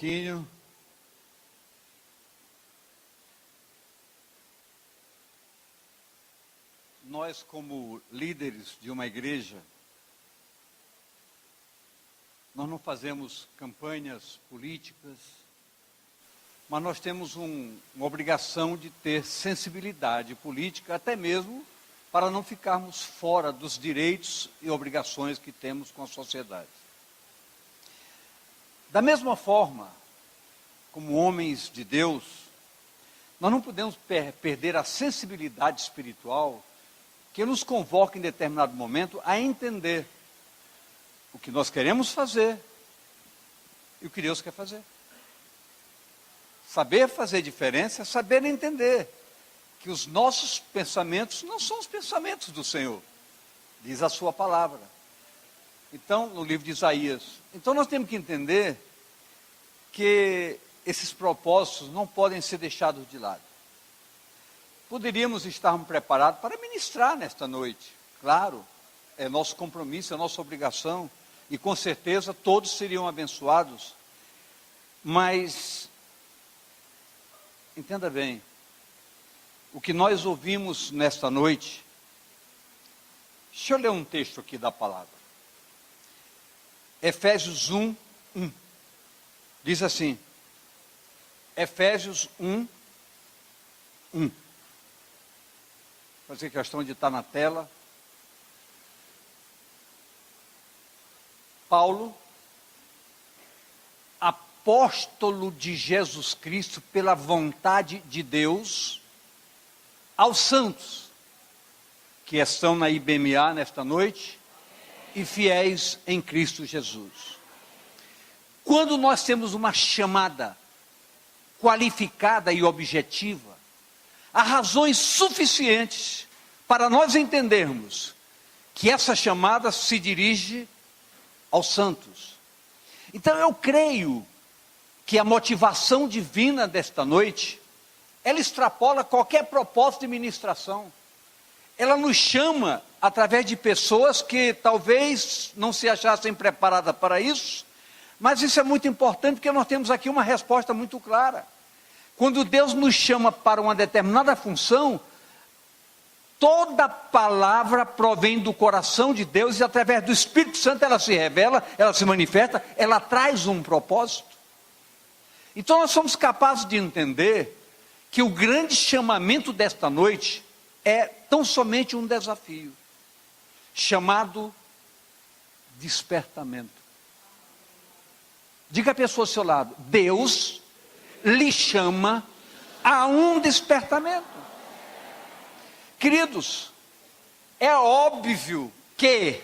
pouquinho. Nós, como líderes de uma igreja, nós não fazemos campanhas políticas, mas nós temos uma obrigação de ter sensibilidade política, até mesmo para não ficarmos fora dos direitos e obrigações que temos com a sociedade. Da mesma forma, como homens de Deus, nós não podemos perder a sensibilidade espiritual que nos convoca em determinado momento a entender o que nós queremos fazer e o que Deus quer fazer. Saber fazer diferença é saber entender que os nossos pensamentos não são os pensamentos do Senhor, diz a sua palavra. Então, no livro de Isaías, então nós temos que entender que esses propósitos não podem ser deixados de lado. Poderíamos estar preparados para ministrar nesta noite, claro, é nosso compromisso, é nossa obrigação, e com certeza todos seriam abençoados, mas, entenda bem, o que nós ouvimos nesta noite, deixa eu ler um texto aqui da palavra, Efésios 1, 1, diz assim, Efésios 1, 1, fazer questão de estar na tela. Paulo, apóstolo de Jesus Cristo pela vontade de Deus, aos santos que estão na IBMA nesta noite e fiéis em Cristo Jesus. Quando nós temos uma chamada qualificada e objetiva, há razões suficientes para nós entendermos que essa chamada se dirige aos santos. Então eu creio que a motivação divina desta noite, ela extrapola qualquer propósito de ministração. Ela nos chama através de pessoas que talvez não se achassem preparadas para isso, mas isso é muito importante porque nós temos aqui uma resposta muito clara. Quando Deus nos chama para uma determinada função, toda palavra provém do coração de Deus e através do Espírito Santo ela se revela, ela se manifesta, ela traz um propósito. Então nós somos capazes de entender que o grande chamamento desta noite é tão somente um desafio, chamado despertamento. Diga a pessoa ao seu lado, Deus lhe chama a um despertamento. Queridos, é óbvio que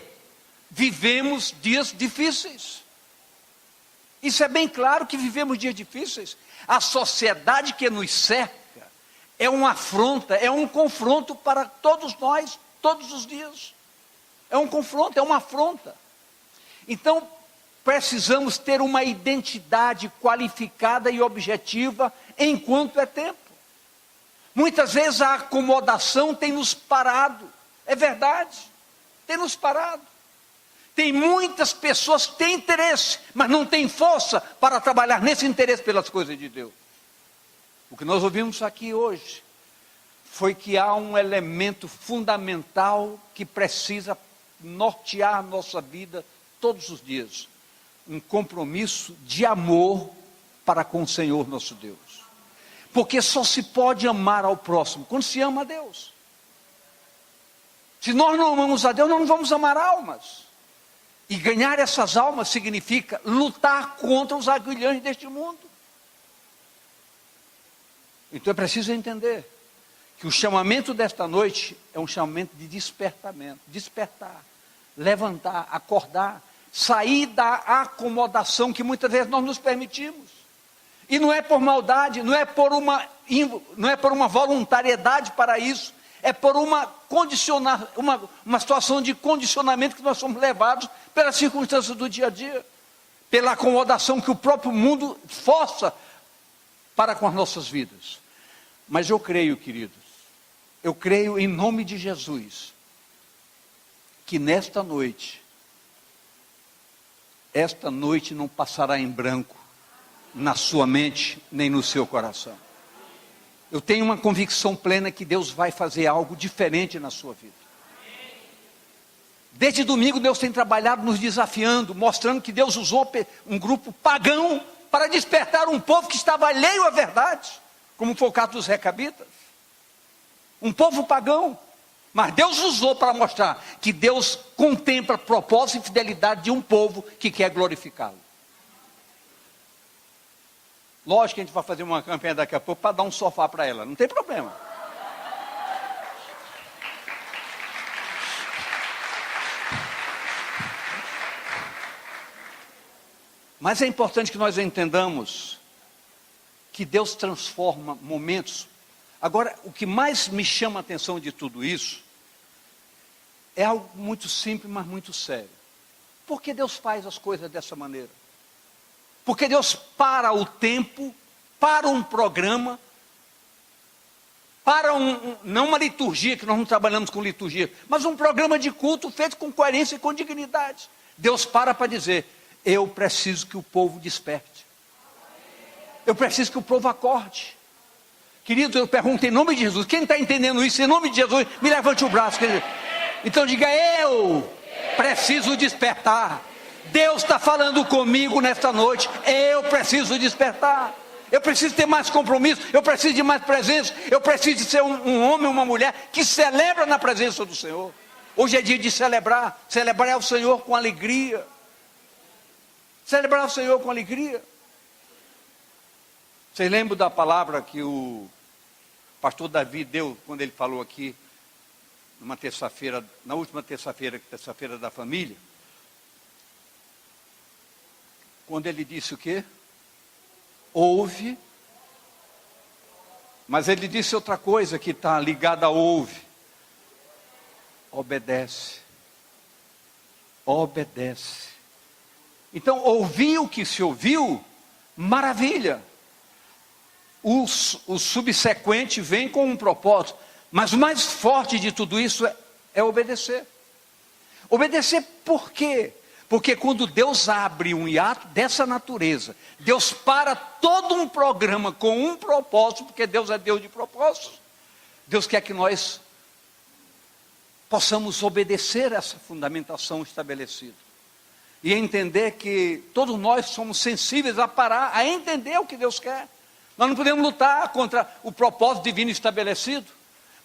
vivemos dias difíceis. Isso é bem claro que vivemos dias difíceis. A sociedade que nos cerca é uma afronta, é um confronto para todos nós, todos os dias. É um confronto, é uma afronta. Então, precisamos ter uma identidade qualificada e objetiva enquanto é tempo. Muitas vezes a acomodação tem nos parado, é verdade, tem nos parado. Tem muitas pessoas que têm interesse, mas não têm força para trabalhar nesse interesse pelas coisas de Deus. O que nós ouvimos aqui hoje foi que há um elemento fundamental que precisa nortear a nossa vida todos os dias. Um compromisso de amor para com o Senhor nosso Deus. Porque só se pode amar ao próximo quando se ama a Deus. Se nós não amamos a Deus, nós não vamos amar almas. E ganhar essas almas significa lutar contra os aguilhões deste mundo. Então é preciso entender que o chamamento desta noite é um chamamento de despertamento. Despertar, levantar, acordar, sair da acomodação que muitas vezes nós nos permitimos. E não é por maldade, não é por uma voluntariedade para isso, é por uma situação de condicionamento que nós somos levados pelas circunstâncias do dia a dia, pela acomodação que o próprio mundo força para com as nossas vidas. Mas eu creio, queridos, eu creio em nome de Jesus, que nesta noite, esta noite não passará em branco. na sua mente, nem no seu coração. Eu tenho uma convicção plena que Deus vai fazer algo diferente na sua vida. Desde domingo Deus tem trabalhado nos desafiando, mostrando que Deus usou um grupo pagão para despertar um povo que estava alheio à verdade, como foi o caso dos recabitas. Um povo pagão, mas Deus usou para mostrar que Deus contempla propósito e fidelidade de um povo que quer glorificá-lo. Lógico que a gente vai fazer uma campanha daqui a pouco para dar um sofá para ela, não tem problema. Mas é importante que nós entendamos que Deus transforma momentos. Agora, o que mais me chama a atenção de tudo isso é algo muito simples, mas muito sério. Por que Deus faz as coisas dessa maneira? Porque Deus para o tempo, para um programa, para não uma liturgia, que nós não trabalhamos com liturgia, mas um programa de culto feito com coerência e com dignidade. Deus para dizer: eu preciso que o povo desperte. Eu preciso que o povo acorde. Querido, eu pergunto em nome de Jesus, quem está entendendo isso? Em nome de Jesus, me levante o braço, querido. Então diga: eu preciso despertar. Deus está falando comigo nesta noite. Eu preciso despertar. Eu preciso ter mais compromisso. Eu preciso de mais presença. Eu preciso de ser um homem, uma mulher que celebra na presença do Senhor. Hoje é dia de celebrar. Celebrar o Senhor com alegria. Celebrar o Senhor com alegria. Vocês lembram da palavra que o pastor Davi deu quando ele falou aqui numa terça-feira, na última terça-feira da família? Quando ele disse o quê? Ouve. Mas ele disse outra coisa que está ligada a ouve. Obedece. Obedece. Então, ouvir o que se ouviu, maravilha. O subsequente vem com um propósito. Mas o mais forte de tudo isso é obedecer. Obedecer por quê? Porque quando Deus abre um hiato dessa natureza, Deus para todo um programa com um propósito, porque Deus é Deus de propósitos. Deus quer que nós possamos obedecer essa fundamentação estabelecida. E entender que todos nós somos sensíveis a parar, a entender o que Deus quer. Nós não podemos lutar contra o propósito divino estabelecido.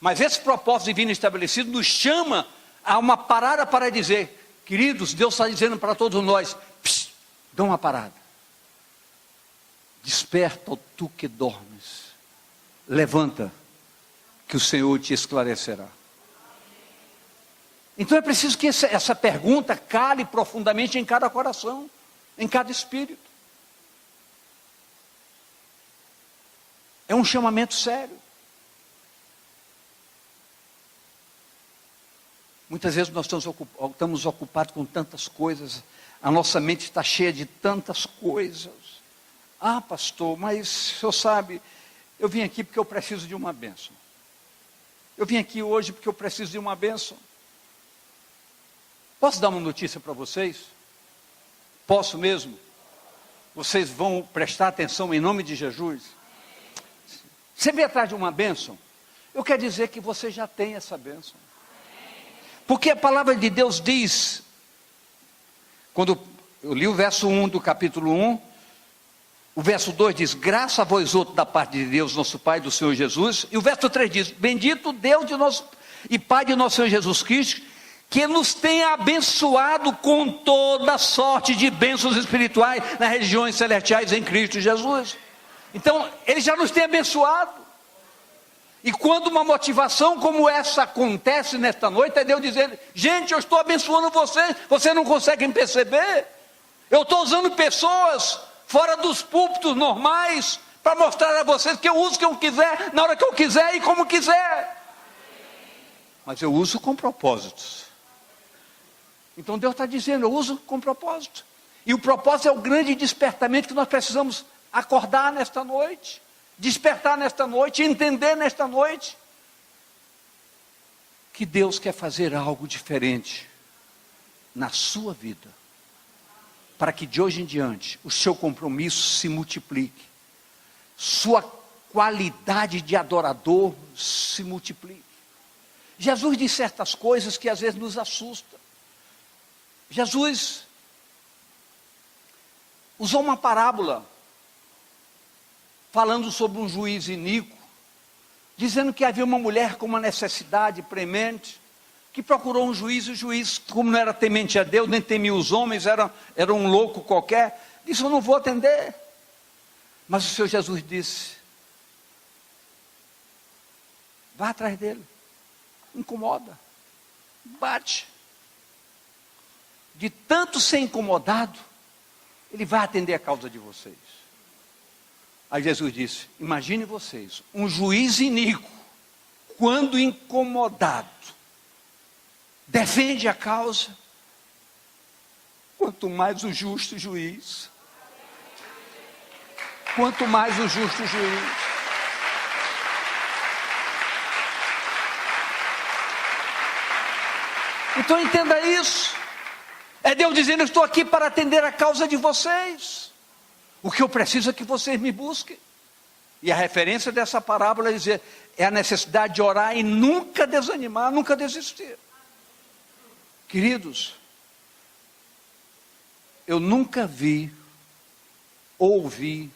Mas esse propósito divino estabelecido nos chama a uma parada para dizer: queridos, Deus está dizendo para todos nós: dá uma parada. Desperta, ó tu que dormes. Levanta, que o Senhor te esclarecerá. Então é preciso que essa pergunta cale profundamente em cada coração, em cada espírito. É um chamamento sério. Muitas vezes nós estamos ocupados com tantas coisas, a nossa mente está cheia de tantas coisas. Ah, pastor, mas o senhor sabe, eu vim aqui porque eu preciso de uma bênção. Eu vim aqui hoje porque eu preciso de uma bênção. Posso dar uma notícia para vocês? Posso mesmo? Vocês vão prestar atenção em nome de Jesus? Você vem atrás de uma bênção? Eu quero dizer que você já tem essa bênção. Porque a palavra de Deus diz, quando eu li o verso 1 do capítulo 1, o verso 2 diz: graça a vós outros da parte de Deus, nosso Pai, do Senhor Jesus. E o verso 3 diz: bendito Deus de nosso, e Pai de nosso Senhor Jesus Cristo, que nos tenha abençoado com toda sorte de bênçãos espirituais nas regiões celestiais em Cristo Jesus. Então, Ele já nos tem abençoado. E quando uma motivação como essa acontece nesta noite, é Deus dizendo: gente, eu estou abençoando vocês não conseguem perceber? Eu estou usando pessoas fora dos púlpitos normais, para mostrar a vocês que eu uso o que eu quiser, na hora que eu quiser e como quiser. Mas eu uso com propósitos. Então Deus está dizendo: eu uso com propósito. E o propósito é o grande despertamento que nós precisamos acordar nesta noite, despertar nesta noite, entender nesta noite que Deus quer fazer algo diferente na sua vida. para que de hoje em diante o seu compromisso se multiplique, sua qualidade de adorador se multiplique. Jesus diz certas coisas que às vezes nos assustam. Jesus usou uma parábola falando sobre um juiz iníquo, dizendo que havia uma mulher com uma necessidade premente, que procurou um juiz, e o juiz, como não era temente a Deus, nem temia os homens, era um louco qualquer, disse: eu não vou atender. Mas o Senhor Jesus disse: vá atrás dele, incomoda, bate. De tanto ser incomodado, ele vai atender a causa de vocês. Aí Jesus disse: imagine vocês, um juiz iníquo, quando incomodado, defende a causa, quanto mais o justo juiz. Quanto mais o justo juiz. Então entenda isso. É Deus dizendo: eu estou aqui para atender a causa de vocês. O que eu preciso é que vocês me busquem. E a referência dessa parábola é dizer, é a necessidade de orar e nunca desanimar, nunca desistir. Queridos, eu nunca vi, ouvi,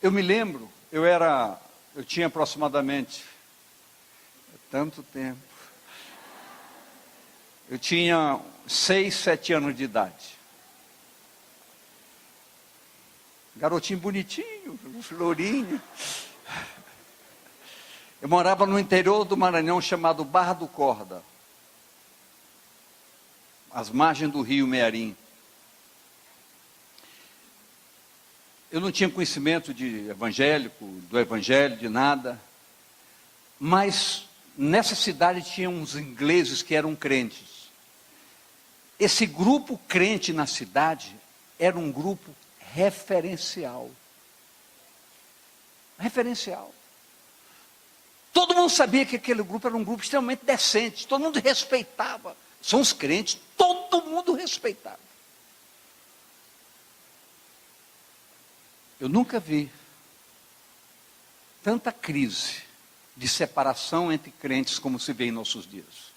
eu me lembro, eu tinha aproximadamente, tanto tempo, eu tinha 6, 7 anos de idade. Garotinho bonitinho, florinho. Eu morava no interior do Maranhão, chamado Barra do Corda, às margens do rio Mearim. Eu não tinha conhecimento de evangélico, do evangelho, de nada. Mas nessa cidade tinha uns ingleses que eram crentes. Esse grupo crente na cidade era um grupo referencial. Referencial. Todo mundo sabia que aquele grupo era um grupo extremamente decente. Todo mundo respeitava. São os crentes, todo mundo respeitava. Eu nunca vi tanta crise de separação entre crentes como se vê em nossos dias.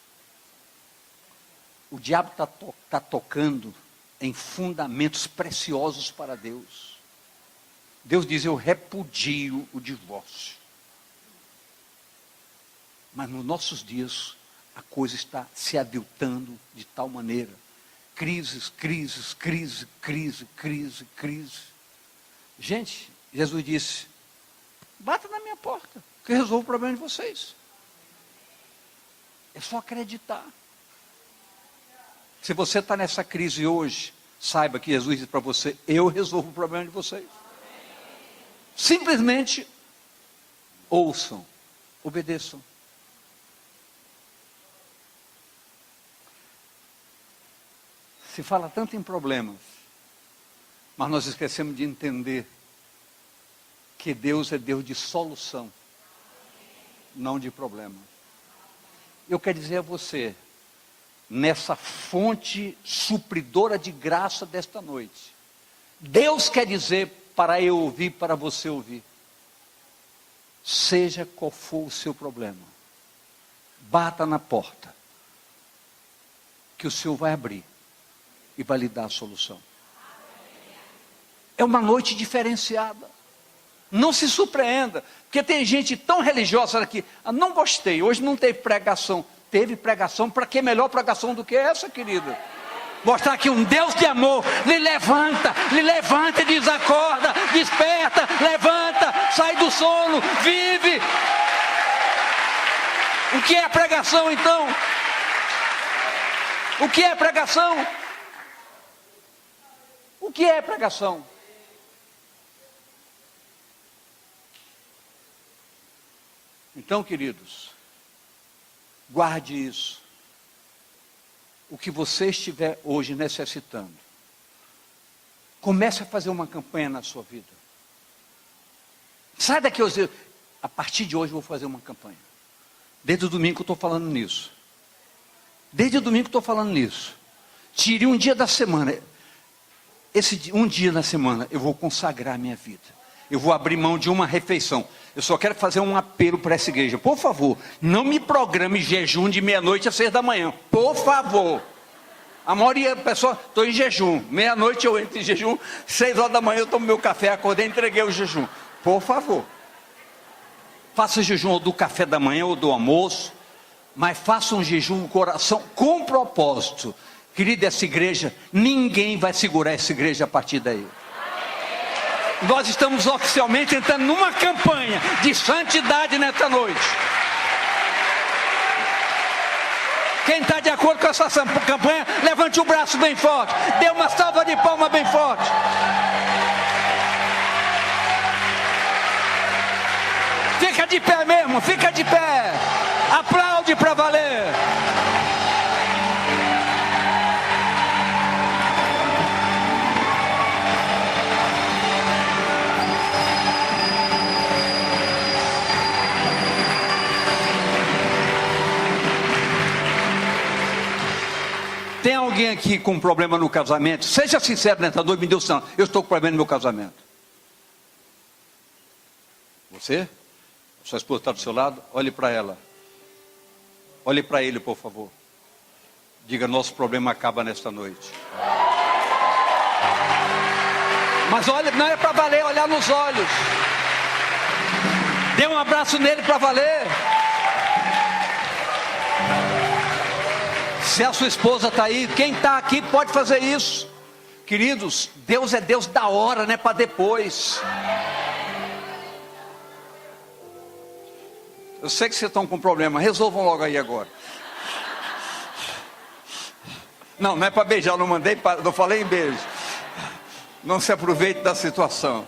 O diabo está tocando em fundamentos preciosos para Deus. Deus diz: eu repudio o divórcio. Mas nos nossos dias a coisa está se aviltando de tal maneira. Crises. Gente, Jesus disse: bata na minha porta, que eu resolvo o problema de vocês. É só acreditar. Se você está nessa crise hoje, saiba que Jesus diz para você: eu resolvo o problema de vocês. Simplesmente ouçam, obedeçam. Se fala tanto em problemas, mas nós esquecemos de entender que Deus é Deus de solução, não de problema. Eu quero dizer a você, nessa fonte supridora de graça desta noite, Deus quer dizer para eu ouvir, para você ouvir: seja qual for o seu problema, bata na porta, que o Senhor vai abrir e vai lhe dar a solução. É uma noite diferenciada. Não se surpreenda, porque tem gente tão religiosa aqui: não gostei, hoje não teve pregação. Teve pregação. Para que melhor pregação do que essa, querida? Mostrar que um Deus de amor lhe levanta e diz: acorda, desperta, levanta, sai do sono, vive. O que é pregação então? O que é pregação? O que é pregação? Então, queridos, guarde isso. O que você estiver hoje necessitando, comece a fazer uma campanha na sua vida. Sai daqui hoje: a partir de hoje eu vou fazer uma campanha. Desde o domingo eu estou falando nisso. Desde o domingo eu estou falando nisso. Tire um dia da semana. Um dia na semana eu vou consagrar a minha vida. Eu vou abrir mão de uma refeição. Eu só quero fazer um apelo para essa igreja. Por favor, não me programe jejum de meia-noite a 6 da manhã. Por favor. A maioria da pessoa, estou em jejum. Meia-noite eu entro em jejum. 6 horas da manhã eu tomo meu café, acordei e entreguei o jejum. Por favor. Faça jejum ou do café da manhã ou do almoço. Mas faça um jejum no coração com propósito. Querida, essa igreja, ninguém vai segurar essa igreja a partir daí. Nós estamos oficialmente entrando numa campanha de santidade nesta noite. Quem está de acordo com essa campanha, levante o braço bem forte. Dê uma salva de palmas bem forte. Fica de pé mesmo, fica de pé. Aplaude para valer. Tem alguém aqui com problema no casamento? Seja sincero nessa noite, me deu santo. Eu estou com problema no meu casamento. Você? Sua esposa está do seu lado? Olhe para ela. Olhe para ele, por favor. Diga, nosso problema acaba nesta noite. Mas olha, não é para valer, olhar nos olhos. Dê um abraço nele para valer. Se a sua esposa está aí, quem está aqui pode fazer isso. Queridos, Deus é Deus da hora, não é para depois. Eu sei que vocês estão com problema, resolvam logo aí agora. Não é para beijar, não falei em beijo. Não se aproveite da situação.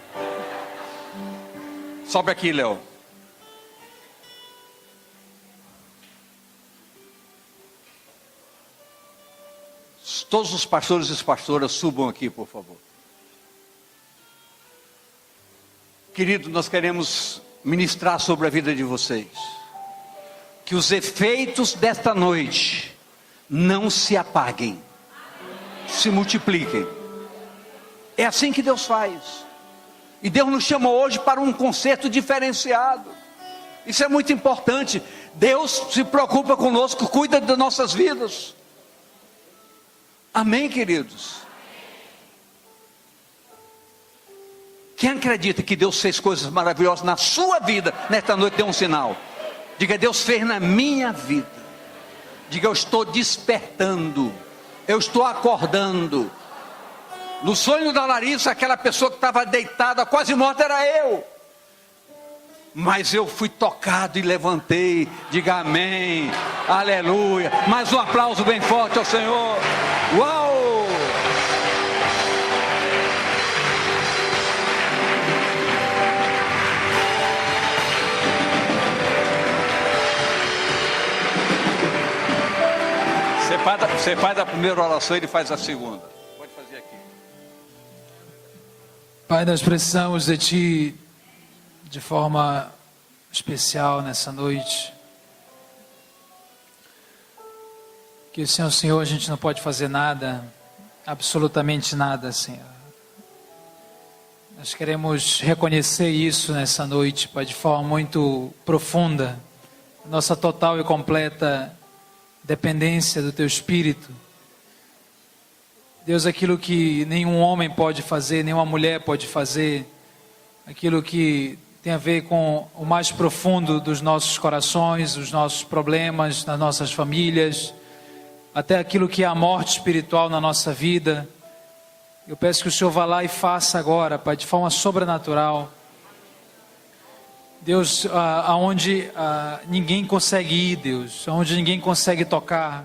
Sobe aqui, Léo. Todos os pastores e pastoras subam aqui, por favor. Querido, nós queremos ministrar sobre a vida de vocês. Que os efeitos desta noite não se apaguem, se multipliquem. É assim que Deus faz. E Deus nos chamou hoje para um concerto diferenciado. Isso é muito importante. Deus se preocupa conosco, cuida das nossas vidas. Amém, queridos? Quem acredita que Deus fez coisas maravilhosas na sua vida, nesta noite dê um sinal. Diga, Deus fez na minha vida. Diga, eu estou despertando. Eu estou acordando. No sonho da Larissa, aquela pessoa que estava deitada, quase morta, era eu. Mas eu fui tocado e levantei. Diga amém, aleluia. Mais um aplauso bem forte ao Senhor. Uau! Você faz a primeira oração e ele faz a segunda. Pode fazer aqui. Pai, nós precisamos de Ti de forma especial nessa noite. Que sem o Senhor a gente não pode fazer nada, absolutamente nada, Senhor. Nós queremos reconhecer isso nessa noite, Pai, de forma muito profunda. Nossa total e completa dependência do Teu Espírito. Deus, aquilo que nenhum homem pode fazer, nenhuma mulher pode fazer, aquilo que tem a ver com o mais profundo dos nossos corações, os nossos problemas, nas nossas famílias, até aquilo que é a morte espiritual na nossa vida. Eu peço que o Senhor vá lá e faça agora, Pai, de forma sobrenatural. Deus, aonde ninguém consegue ir, Deus, aonde ninguém consegue tocar,